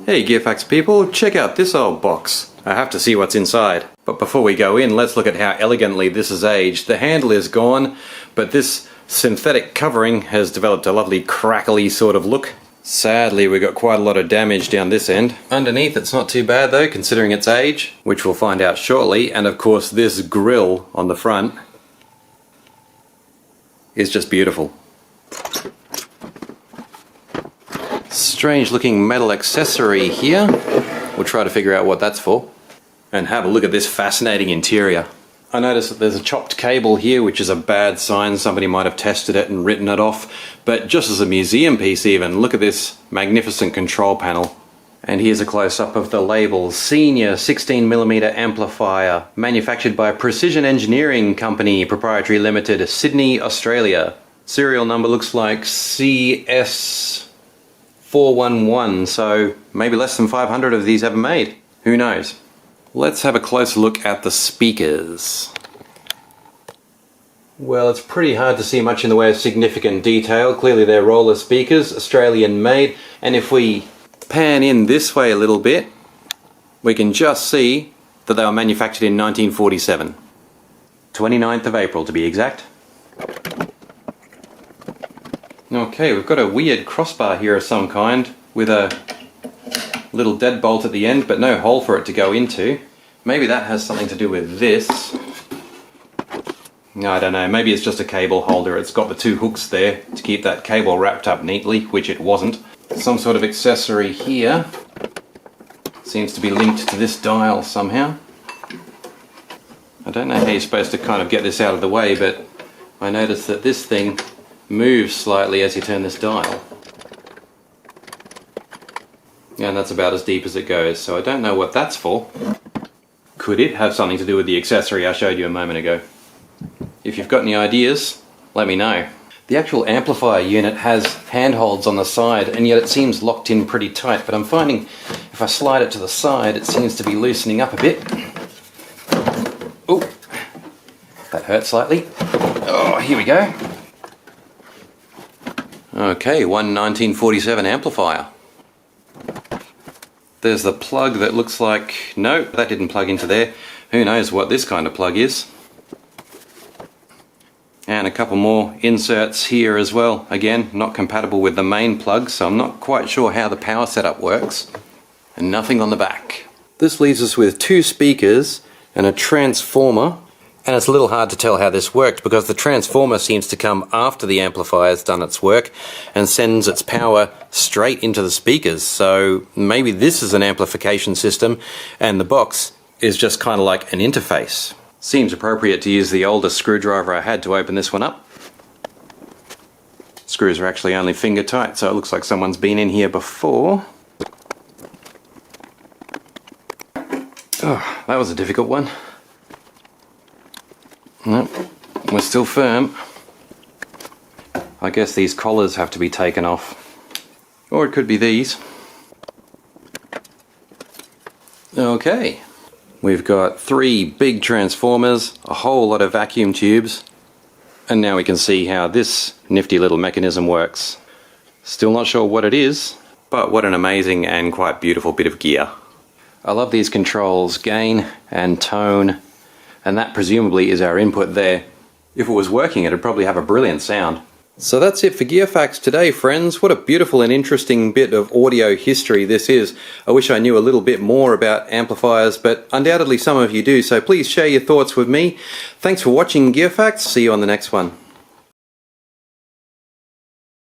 Hey Gearfacts people, check out this old box. I have to see what's inside. But before we go in, let's look at how elegantly this has aged. The handle is gone, but this synthetic covering has developed a lovely crackly sort of look. Sadly, we got quite a lot of damage down this end. Underneath it's not too bad though, considering its age, which we'll find out shortly. And of course this grille on the front is just beautiful. Strange looking metal accessory here. We'll try to figure out what that's for. And have a look at this fascinating interior. I noticed that there's a chopped cable here, which is a bad sign. Somebody might have tested it and written it off. But just as a museum piece even, look at this magnificent control panel. And here's a close-up of the label. Senior 16mm amplifier, manufactured by Precision Engineering Company, Proprietary Limited, Sydney, Australia. Serial number looks like CS411, so maybe less than 500 of these ever made. Who knows? Let's have a closer look at the speakers. Well, it's pretty hard to see much in the way of significant detail. Clearly they're roller speakers, Australian made, and if we pan in this way a little bit, we can just see that they were manufactured in 1947. 29th of April to be exact. Okay, we've got a weird crossbar here of some kind with a little deadbolt at the end, but no hole for it to go into. Maybe that has something to do with this. No, I don't know. Maybe it's just a cable holder. It's got the two hooks there to keep that cable wrapped up neatly, which it wasn't. Some sort of accessory here. Seems to be linked to this dial somehow. I don't know how you're supposed to kind of get this out of the way, but I noticed that this thing moves slightly as you turn this dial. And that's about as deep as it goes, so I don't know what that's for. Could it have something to do with the accessory I showed you a moment ago? If you've got any ideas, let me know. The actual amplifier unit has handholds on the side, and yet it seems locked in pretty tight, but I'm finding if I slide it to the side, it seems to be loosening up a bit. Oh, that hurt slightly. Oh, here we go. Okay, one 1947 amplifier. There's the plug that looks like... No, that didn't plug into there. Who knows what this kind of plug is. And a couple more inserts here as well. Again, not compatible with the main plug, so I'm not quite sure how the power setup works. And nothing on the back. This leaves us with two speakers and a transformer. And it's a little hard to tell how this worked because the transformer seems to come after the amplifier's done its work and sends its power straight into the speakers. So maybe this is an amplification system and the box is just kind of like an interface. Seems appropriate to use the oldest screwdriver I had to open this one up. Screws are actually only finger tight, so it looks like someone's been in here before. Oh, that was a difficult one. Nope, we're still firm. I guess these collars have to be taken off. Or it could be these. Okay. We've got three big transformers, a whole lot of vacuum tubes, and now we can see how this nifty little mechanism works. Still not sure what it is, but what an amazing and quite beautiful bit of gear. I love these controls, gain and tone. And that presumably is our input there. If it was working, it'd probably have a brilliant sound. So that's it for Gearfacts today, friends. What a beautiful and interesting bit of audio history this is. I wish I knew a little bit more about amplifiers, but undoubtedly some of you do, so please share your thoughts with me. Thanks for watching Gearfacts. See you on the next one.